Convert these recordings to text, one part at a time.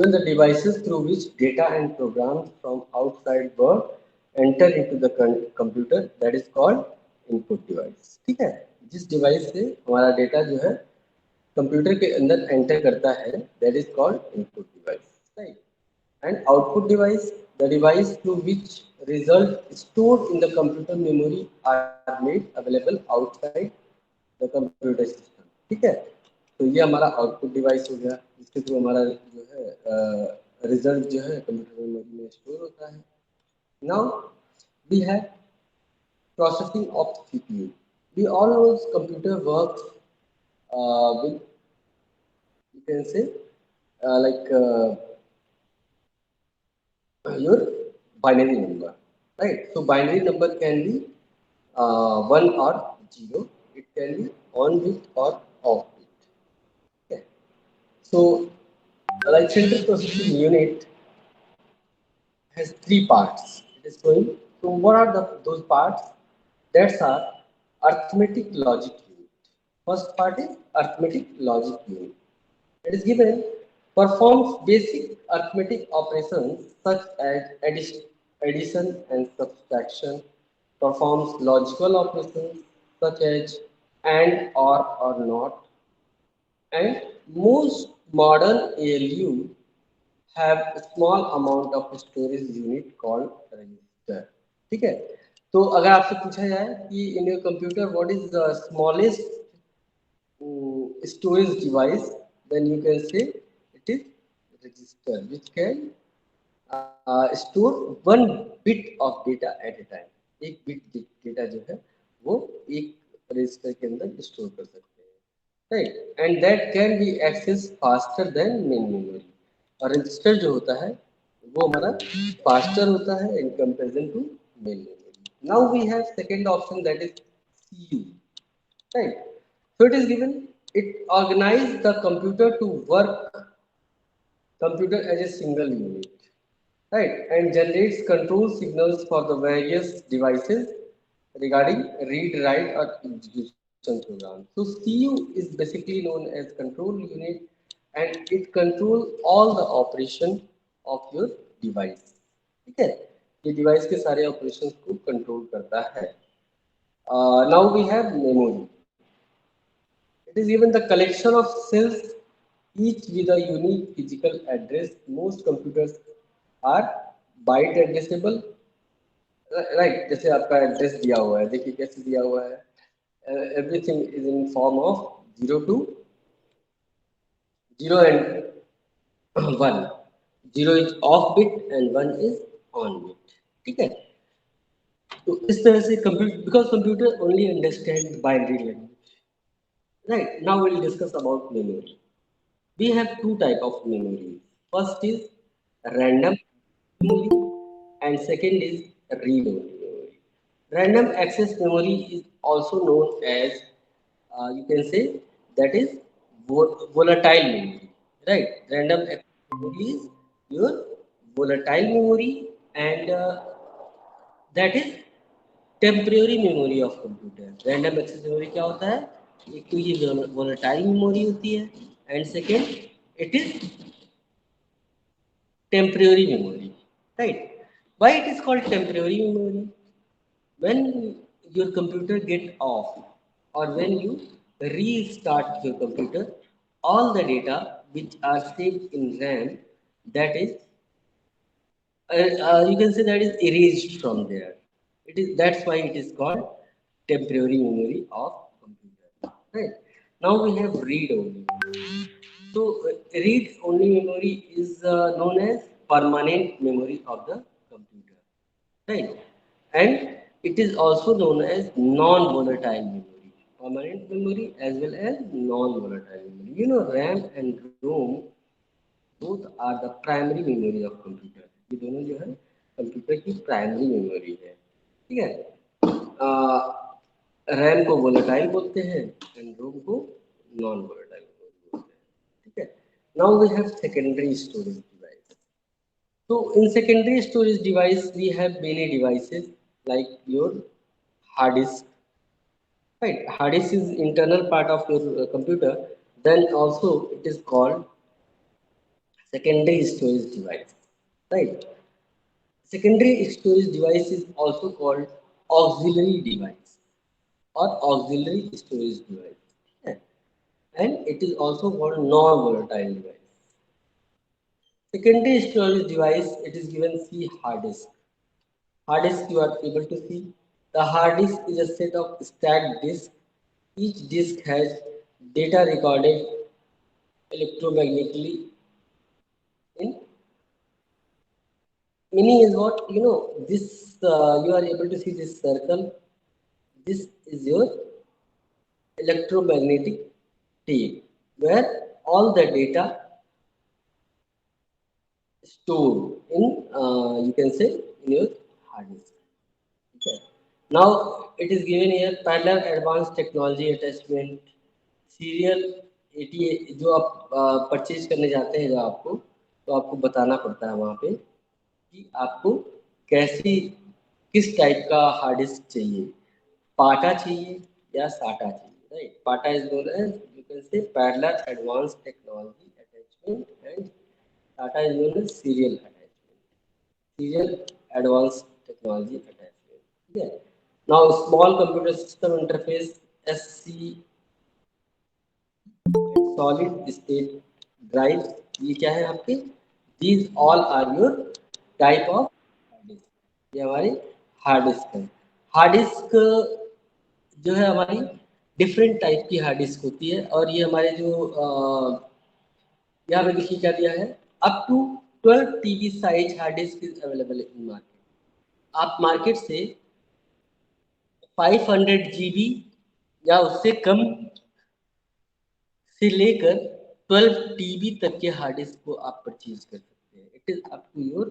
Even the devices through which data and programs from outside world enter into the computer, that is called input device. ठीक है, जिस device से हमारा data जो है computer के अंदर एंटर करता है, that is called input device, right? And output device, the device through which result stored in the computer memory are made available outside the computer system. ठीक है, तो ये हमारा आउटपुट डिवाइस हो गया, जिसके थ्रू हमारा जो है रिजल्ट जो है कंप्यूटर मेमोरी में स्टोर होता है. Now we have processing of CPU. We all know computer works with, you can say, like your binary number, right? So binary number can be 1 or 0. It can be on bit or off bit. Okay. So like central processing unit has three parts. It is going. So what are those parts? That's are arithmetic logic unit. First part is arithmetic logic unit. It is given performs basic arithmetic operations such as addition and subtraction, performs logical operations such as and or not, and most modern ALU have a small amount of storage unit called register. ठीक है, तो अगर आपसे पूछा जाए कि in your computer what is the smallest storage device, then you can say it is register, which can store one bit of data at a time. एक bit data जो है वो एक रजिस्टर के अंदर स्टोर कर सकते हैं, right? And that can be access faster than main memory. और रजिस्टर जो होता है वो हमारा फास्टर होता है in comparison to main memory. Now we have second option, that is CU, right? So it is given, it organizes the computer to work computer as a single unit, right? And generates control signals for the various devices regarding read, write, or execution program. So CU is basically known as control unit, and it controls all the operation of your device. ठीक है, ये device के सारे operations को control करता है. Now we have memory. It is even the collection of cells, each with a unique physical address. Most computers are byte addressable, right? जैसे आपका एड्रेस दिया हुआ है, देखिए कैसे दिया हुआ है. Everything is in form of 0 to 0 and 1. 0 is off bit and 1 is on bit. ठीक है, तो इस तरह से computer, because computer only understand binary language, right? Now we'll discuss about memory. We have two type of memory. First is random memory and second is read-only memory. Random access memory is also known as, you can say, that is volatile memory, right? Random access memory is your volatile memory, and that is temporary memory of computer. Random access memory क्या होता है? एक तो ये volatile memory होती है, and second it is temporary memory, right? Why it is called temporary memory? when your computer get off or when you restart your computer, all the data which are saved in RAM, that is you can say that is erased from there. It is, that's why it is called temporary memory of computer. Right. Now we have read only. So read only memory is known as permanent memory of the computer. Right. And it is also known as non-volatile memory. Permanent memory as well as non-volatile memory. You know, RAM and ROM both are the primary memory of computer. ये दोनों जो है computer की primary memory है. ठीक है, RAM को volatile बोलते हैं एंड रोम को नॉन वोलेटाइल बोलते हैं. ठीक है, now we have secondary storage device. So in secondary storage device we have many devices like your hard disk, right? Hard disk is internal part of your computer. Then also it is called secondary storage device, right? Secondary storage device is also called auxiliary device or auxiliary storage device. Yeah. And it is also called non-volatile device. Secondary storage device, it is given C hard disk. Hard disk you are able to see. The hard disk is a set of stacked disks. Each disk has data recorded electromagnetically in. Meaning is what, you know, this you are able to see this circle. This is your electromagnetic tape where all the data stored in, you can say, in your hard disk. Okay. Now it is given here parallel advanced technology attachment serial ATA जो आप purchase करने जाते हैं, जो आपको तो आपको बताना पड़ता है वहाँ पे कि आपको कैसी किस टाइप का हार्ड डिस्क चाहिए, पाटा चाहिए या साटा चाहिए, right? PATA is known as, you can say, parallel advanced technology attachment, and SATA is known as serial attachment, serial advanced technology attachment. ठीक है. Now small computer system interface SC solid state drive, ये क्या है आपके? These all are your type of hard disk. ये हमारी hard disk है. Hard disk जो है हमारी डिफरेंट टाइप की हार्ड डिस्क होती है और ये हमारे जो यहाँ पे देखिए क्या दिया है, up to 12 TB size hard disk is available in market. आप मार्केट से 500 GB या उससे कम से लेकर 12 TB तक के हार्ड डिस्क को आप परचेज कर सकते हैं. It is up to your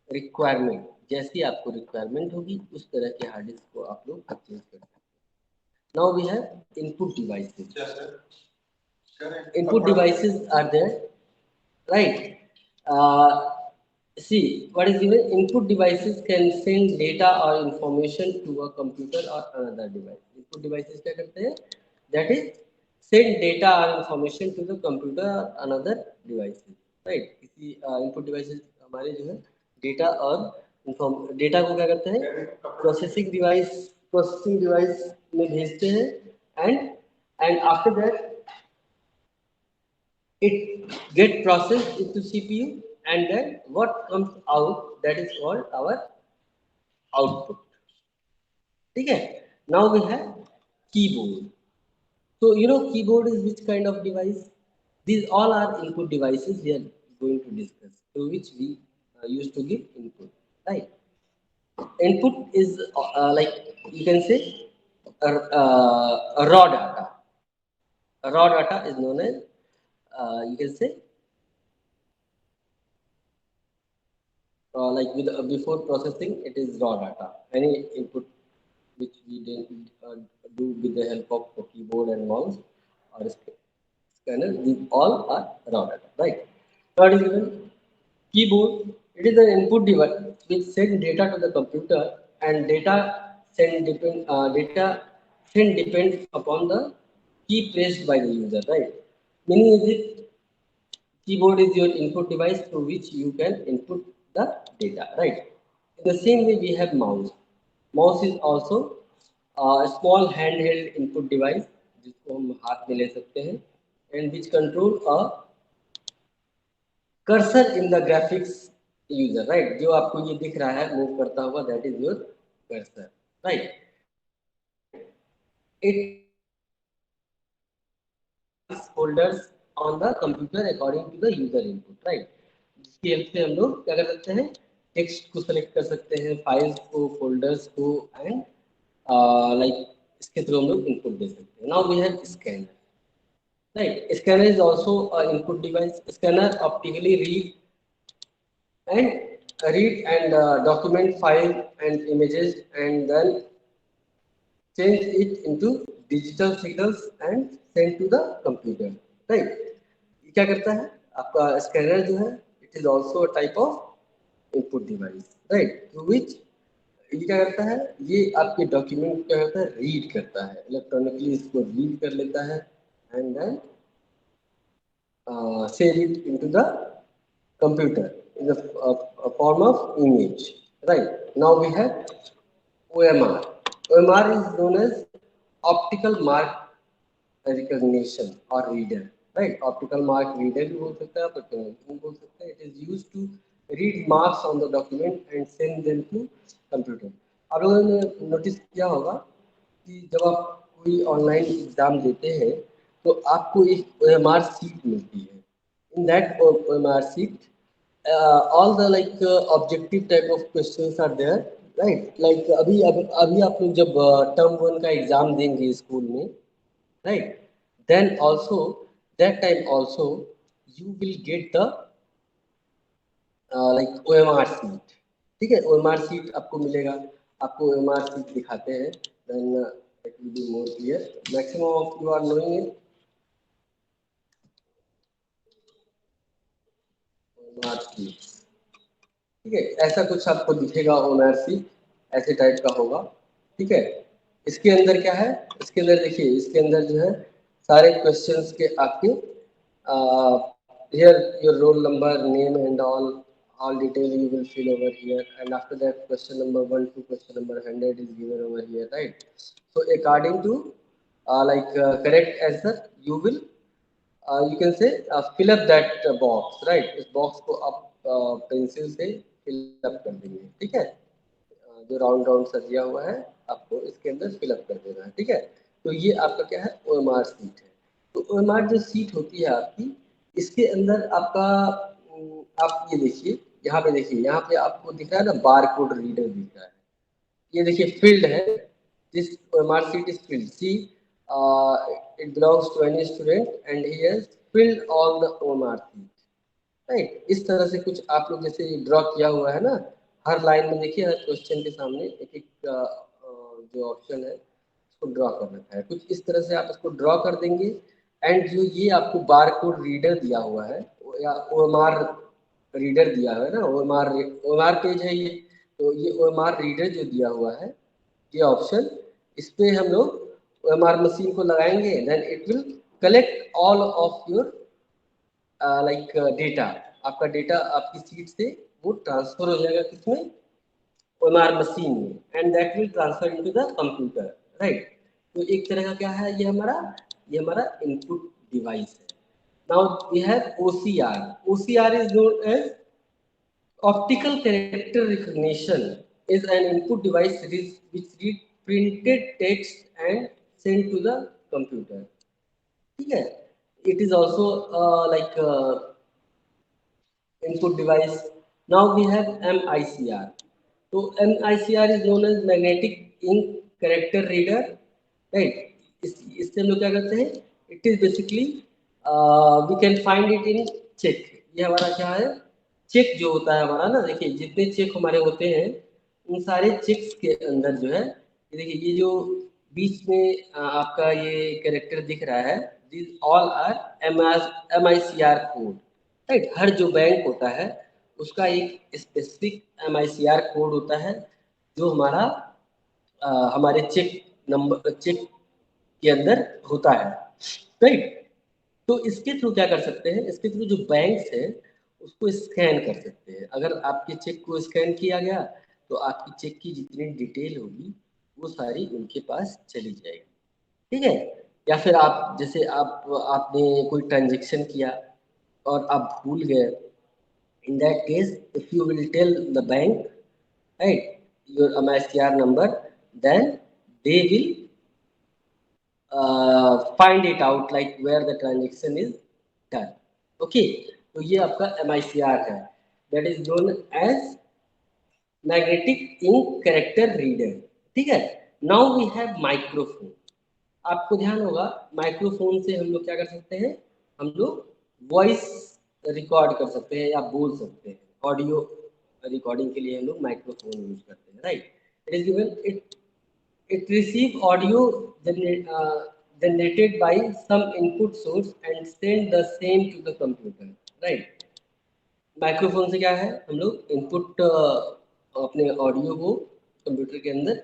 requirement. जैसी आपको रिक्वायरमेंट होगी उस तरह के हार्ड डिस्क को आप लोग परचेज कर सकते हैं. Now we have input devices. Input devices are there, right? See what is given. Input devices can send data or information to a computer or another device. Input devices क्या करते हैं? That is send data or information to the computer or another devices, right? किसी input devices हमारे जो है data और data को क्या करते हैं? प्रोसेसिंग डिवाइस में भेजते हैं, and after that it get processed into CPU, and then what comes out, that is called our output. ठीक है. Now we have keyboard. So you know keyboard is which kind of device? These all are input devices we are going to discuss, through which we used to give input, right? Input is like, you can say, raw data. Raw data is known as, you can say, like with before processing, it is raw data. Any input which we didn't do with the help of the keyboard and mouse or scanner, these all are raw data, right? What is given? Keyboard, it is an input device which sends data to the computer, and data send depends upon the key pressed by the user, right? Meaning is it, keyboard is your input device through which you can input the data, right? In the same way, we have mouse. Mouse is also a small handheld input device जिसको हम हाथ में ले सकते हैं, and which control a cursor in the graphics user, right? जो आपको ये दिख रहा है मूव करता हुआ, that is your cursor, right? It folders on the computer according to the user input, right? जिसकी हेल्प से हम लोग क्या कर सकते हैं? टेक्स्ट को सेलेक्ट कर सकते हैं, फाइल्स को, फोल्डर्स को, एंड लाइक इसके थ्रू हम लोग इनपुट दे सकते हैं. Now we have scanner, right? Scanner is also an input device. Scanner optically read and document file and images, and then change it into digital signals and send to the computer, right? ये क्या करता है आपका scanner जो है? It is also type of input device, right? Through which ये क्या करता है? ये आपके डॉक्यूमेंट क्या करता है? रीड करता है, इलेक्ट्रॉनिकली इसको रीड कर लेता है, and then save it into the computer in the form of image, right? Now we have OMR. OMR is known as optical mark recognition or reader, right? Optical mark reader भी बोल सकते हैं आप, recognition बोल सकते हैं. It is used to read marks on the document and send them to computer. आप लोगों ने नोटिस किया होगा कि जब आप कोई ऑनलाइन एग्जाम देते हैं तो आपको एक OMR सीट मिलती है. In that OMR sheet, all the like objective type of questions are there, right? Like अभी आप लोग जब टर्म वन का एग्जाम देंगे स्कूल में, right? Then also that time also you will get the like OMR sheet. ठीक है, OMR sheet आपको मिलेगा, आपको OMR sheet दिखाते हैं. Then it will be more clear. Maximum of you are knowing it. OMR sheet. ठीक है, ऐसा कुछ आपको दिखेगा. OMR sheet ऐसे टाइप का होगा. ठीक है, इसके अंदर क्या है, इसके अंदर देखिए, इसके अंदर जो है सारे क्वेश्चंस के आपके here your roll number, name and all detail you will fill over here, and after that question number 1 to question number 100 is given over here, right? So according to correct answer you will you can say fill up that box, right? इस box को आप pencil से fill up कर देंगे. ठीक है, जो round round सा दिया हुआ है आपको इसके अंदर फिल अप कर देना है. ठीक है, तो ये आपका क्या है, OMR सीट है. तो OMR जो सीट होती है आपकी, इसके अंदर आपका आप ये देखिए, यहाँ पे देखिए, यहाँ पे आपको दिख रहा है ना बार कोड रीडर दिख रहा है. ये देखिए फील्ड है, this OMR sheet is field. See it belongs to any student and he has filled all the OMR sheet, राइट? इस तरह से कुछ आप लोग जैसे ड्रॉ किया हुआ है ना, हर लाइन में देखिए, हर क्वेश्चन के सामने एक एक जो ऑप्शन है उसको ड्रॉ कर रखा है. कुछ इस तरह से आप इसको ड्रॉ कर देंगे. एंड जो ये आपको बार कोड रीडर दिया हुआ है या OMR रीडर दिया हुआ है ना, OMR पेज है ये, तो ये OMR रीडर जो दिया हुआ है, ये ऑप्शन, इस पे हम लोग OMR मशीन को लगाएंगे. Then it will collect all of your like data. आपका डेटा आपकी सीट से वो ट्रांसफर हो जाएगा किसमें, OMR मशीन में, and that will transfer into the computer, right? तो एक तरह का क्या है, ये हमारा इनपुट डिवाइस है. Now we have OCR. OCR is known as optical character recognition, is an input device which read printed text and send to the computer. ठीक है, it is also input device. Now we have MICR. So MICR is known as magnetic ink character reader, right? इससे हम लोग क्या करते हैं, it is basically we can find it in check. ये हमारा क्या है, चेक जो होता है हमारा ना, देखिए जितने चेक हमारे होते हैं उन सारे चेक्स के अंदर जो है, देखिए ये जो बीच में आपका ये कैरेक्टर दिख रहा है, this all are MICR code, right? हर जो बैंक होता है उसका एक स्पेसिफिक MICR कोड होता है जो हमारे चेक नंबर, चेक के अंदर होता है, राइट? तो इसके थ्रू क्या कर सकते हैं, इसके थ्रू जो बैंक्स है उसको स्कैन कर सकते हैं. अगर आपके चेक को स्कैन किया गया तो आपकी चेक की जितनी डिटेल होगी वो सारी उनके पास चली जाएगी. ठीक है, या फिर आप जैसे आपने कोई ट्रांजेक्शन किया और आप भूल गए, in that case if you will tell the bank, right, your MICR number, then they will find it out like where the transaction is done. Okay, तो ये आपका MICR है, that is known as magnetic ink character reader. ठीक है, now we have microphone. आपको ध्यान होगा microphone से हम लोग क्या कर सकते हैं, हम लोग वॉइस रिकॉर्ड कर सकते हैं या बोल सकते हैं. ऑडियो रिकॉर्डिंग के लिए हम लोग माइक्रोफोन यूज करते हैं, right? It is given it receive audio generated by some input source and send the same to the computer, right? Microphone से क्या है, हम लोग इनपुट अपने ऑडियो को कंप्यूटर के अंदर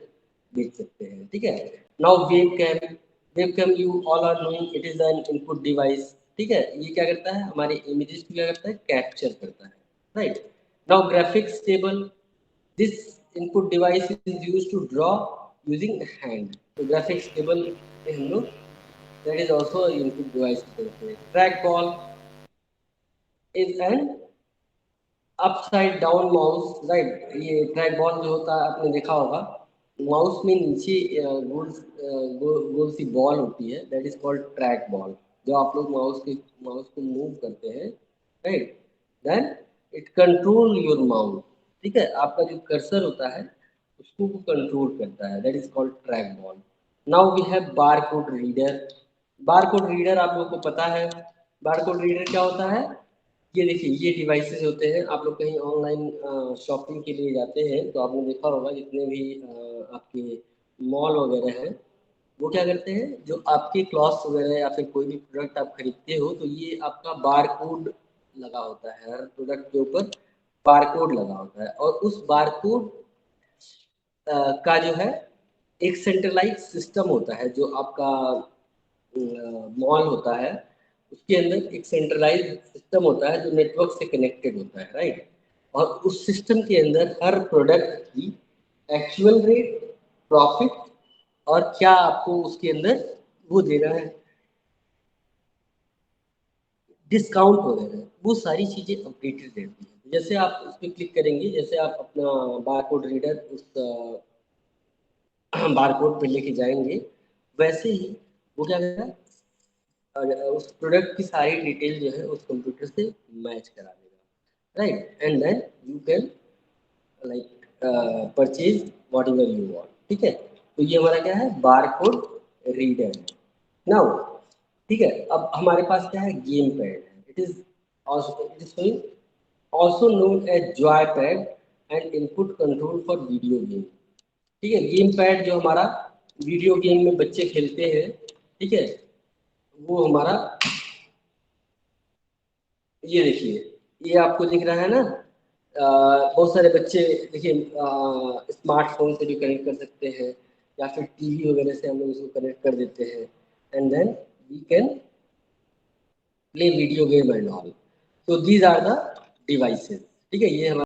भेज सकते हैं. ठीक है, now webcam you all are knowing, it is an input device. ठीक है, ये क्या करता है, हमारे इमेजेस को क्या करता है, कैप्चर करता है. right? Now graphics table, this input device is used to draw using hand. तो graphics table में हम लोग that is also an input device करते हैं. Trackball is an upside down mouse, right? ये ट्रैक बॉल जो होता है आपने देखा होगा, माउस में नीचे गोल सी बॉल होती है, that is called track ball. जो आप लोग माउस को मूव करते हैं, right, then it control your mouse. ठीक है, आपका जो कर्सर होता है उसको वो कंट्रोल करता है, that is called track ball. Now we have bar code reader. Bar code reader आप लोग को पता है, बार कोड रीडर क्या होता है? ये देखिए, ये डिवाइसेस होते हैं. आप लोग कहीं ऑनलाइन शॉपिंग के लिए जाते हैं तो आपने देखा होगा जितने भी आपके मॉल वगैरह हैं, वो क्या करते हैं, जो आपके क्लॉथ्स वगैरह या फिर कोई भी प्रोडक्ट आप खरीदते हो तो ये आपका बार कोड लगा होता है. हर प्रोडक्ट के ऊपर बार कोड लगा होता है, और उस बार कोड का जो है एक सेंट्रलाइज सिस्टम होता है. जो आपका मॉल होता है उसके अंदर एक सेंट्रलाइज सिस्टम होता है जो नेटवर्क से कनेक्टेड होता है, राइट? और उस सिस्टम के अंदर हर प्रोडक्ट की एक्चुअल रेट, प्रॉफिट, और क्या आपको उसके अंदर वो देना है, डिस्काउंट वगैरह, वो सारी चीज़ें अपडेटेड रहती हैं. जैसे आप उस पर क्लिक करेंगे, जैसे आप अपना बारकोड रीडर उस बारकोड पे लेके जाएंगे, वैसे ही वो क्या करेगा, उस प्रोडक्ट की सारी डिटेल जो है उस कंप्यूटर से मैच करा देगा, right? And then you can like purchase whatever you want. ठीक है, तो ये हमारा क्या है, बार कोड रीडर. नाउ ठीक है, अब हमारे पास क्या है, गेम पैड है. It is also known as joy pad and input control for video game. ठीक है, गेम पैड जो हमारा वीडियो गेम में बच्चे खेलते हैं, ठीक है, वो हमारा, ये देखिए, ये आपको दिख रहा है ना. बहुत सारे बच्चे देखिए स्मार्टफोन से भी कनेक्ट कर सकते हैं, या फिर टीवी वगैरह से हम लोग इसको कनेक्ट कर देते हैं, and then we can play video game and all. तो दीज आर द डिवाइसेस. ठीक है, ये हमारा